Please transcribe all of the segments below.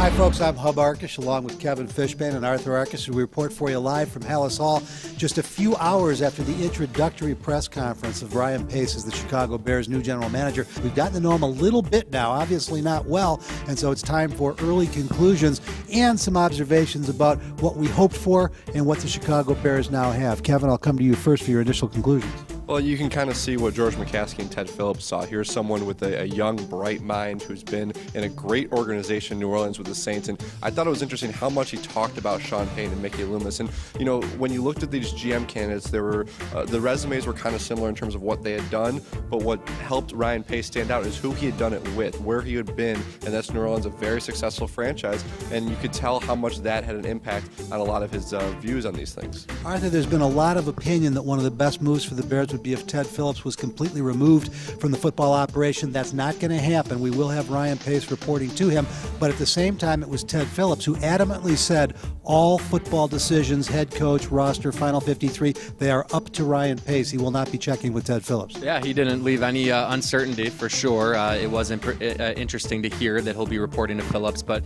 Hi, folks. I'm Hub Arkush, along with Kevin Fishman and Arthur Arkush. We report for you live from Hallis Hall just a few hours after the introductory press conference of Ryan Pace as the Chicago Bears' new general manager. We've gotten to know him a little bit now, obviously not well, and so it's time for early conclusions and some observations about what we hoped for and what the Chicago Bears now have. Kevin, I'll come to you first for your initial conclusions. Well, you can kind of see what George McCaskey and Ted Phillips saw. Here's someone with a young, bright mind who's been in a great organization, New Orleans, with the Saints. And I thought it was interesting how much he talked about Sean Payton and Mickey Loomis. And, you know, when you looked at these GM candidates, there were the resumes were kind of similar in terms of what they had done. But what helped Ryan Pace stand out is who he had done it with, where he had been. And that's New Orleans, a very successful franchise. And you could tell how much that had an impact on a lot of his views on these things. Arthur, there's been a lot of opinion that one of the best moves for the Bears would be if Ted Phillips was completely removed from the football operation. That's not going to happen. We will have Ryan Pace reporting to him. But at the same time, it was Ted Phillips who adamantly said all football decisions, head coach, roster, final 53, they are up to Ryan Pace. He will not be checking with Ted Phillips. Yeah, he didn't leave any uncertainty for sure. It was interesting to hear that he'll be reporting to Phillips. But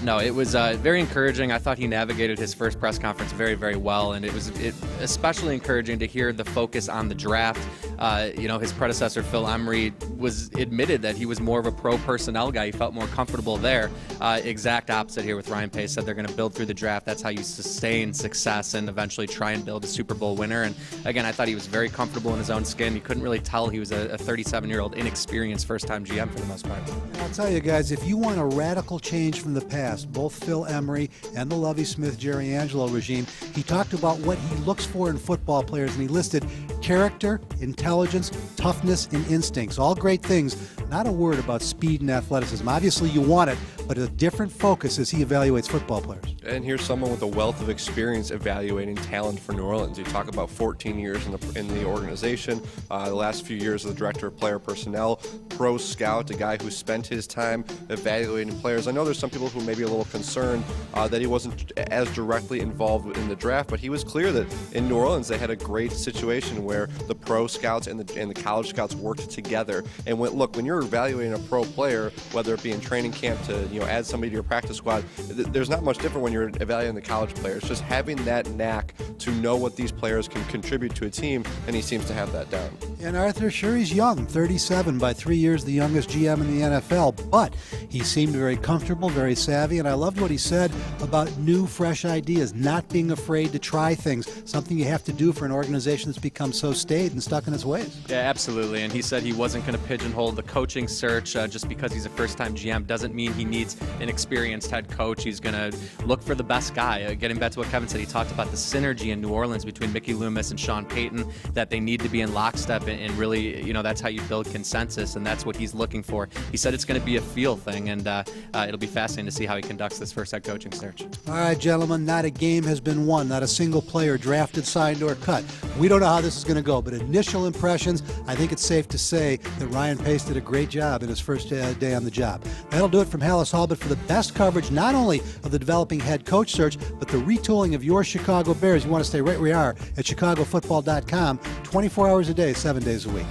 no, it was very encouraging. I thought he navigated his first press conference very, very well. And it was especially encouraging to hear the focus on the draft. You know, his predecessor, Phil Emery, was admitted that he was more of a pro personnel guy. He felt more comfortable there. Exact opposite here with Ryan Pace. Said they're going to build through the draft. That's how you sustain success and eventually try and build a Super Bowl winner. And again, I thought he was very comfortable in his own skin. You couldn't really tell he was a 37-year-old inexperienced first-time GM for the most part. I'll tell you guys, if you want a radical change from the past, both Phil Emery and the Lovie Smith, Jerry Angelo regime, he talked about what he looks for in football players, and he listed character, intelligence, toughness, and instincts. All great things. Not a word about speed and athleticism. Obviously, you want it, but a different focus as he evaluates football players. And here's someone with a wealth of experience evaluating talent for New Orleans. You talk about 14 years in the organization, the last few years as the director of player personnel, pro scout, a guy who spent his time evaluating players. I know there's some people who may be a little concerned that he wasn't as directly involved in the draft, but he was clear that in New Orleans they had a great situation where the pro scouts and the college scouts worked together. And when you're evaluating a pro player, whether it be in training camp to add somebody to your practice squad, there's not much different when you're evaluating the college players. Just having that knack to know what these players can contribute to a team, and he seems to have that down. And Arthur, sure, he's young, 37, by 3 years the youngest GM in the NFL, but he seemed very comfortable, very savvy, and I loved what he said about new, fresh ideas, not being afraid to try things, something you have to do for an organization that's become so staid and stuck in its ways. Yeah, absolutely, and he said he wasn't going to pigeonhole the coaching search just because he's a first-time GM doesn't mean he needs an experienced head coach. He's going to look for the best guy. Getting back to what Kevin said, he talked about the synergy in New Orleans between Mickey Loomis and Sean Payton, that they need to be in lockstep and really, that's how you build consensus, and that's what he's looking for. He said it's going to be a feel thing, and it'll be fascinating to see how he conducts this first head coaching search. All right, gentlemen, not a game has been won, not a single player drafted, signed, or cut. We don't know how this is going to go, but initial impressions, I think it's safe to say that Ryan Pace did a great job in his first day on the job. That'll do it from Hallis Hall, but for the best coverage not only of the developing head coach search, but the retooling of your Chicago Bears, you want to stay right where you are at chicagofootball.com, 24 hours a day, 7 days a week.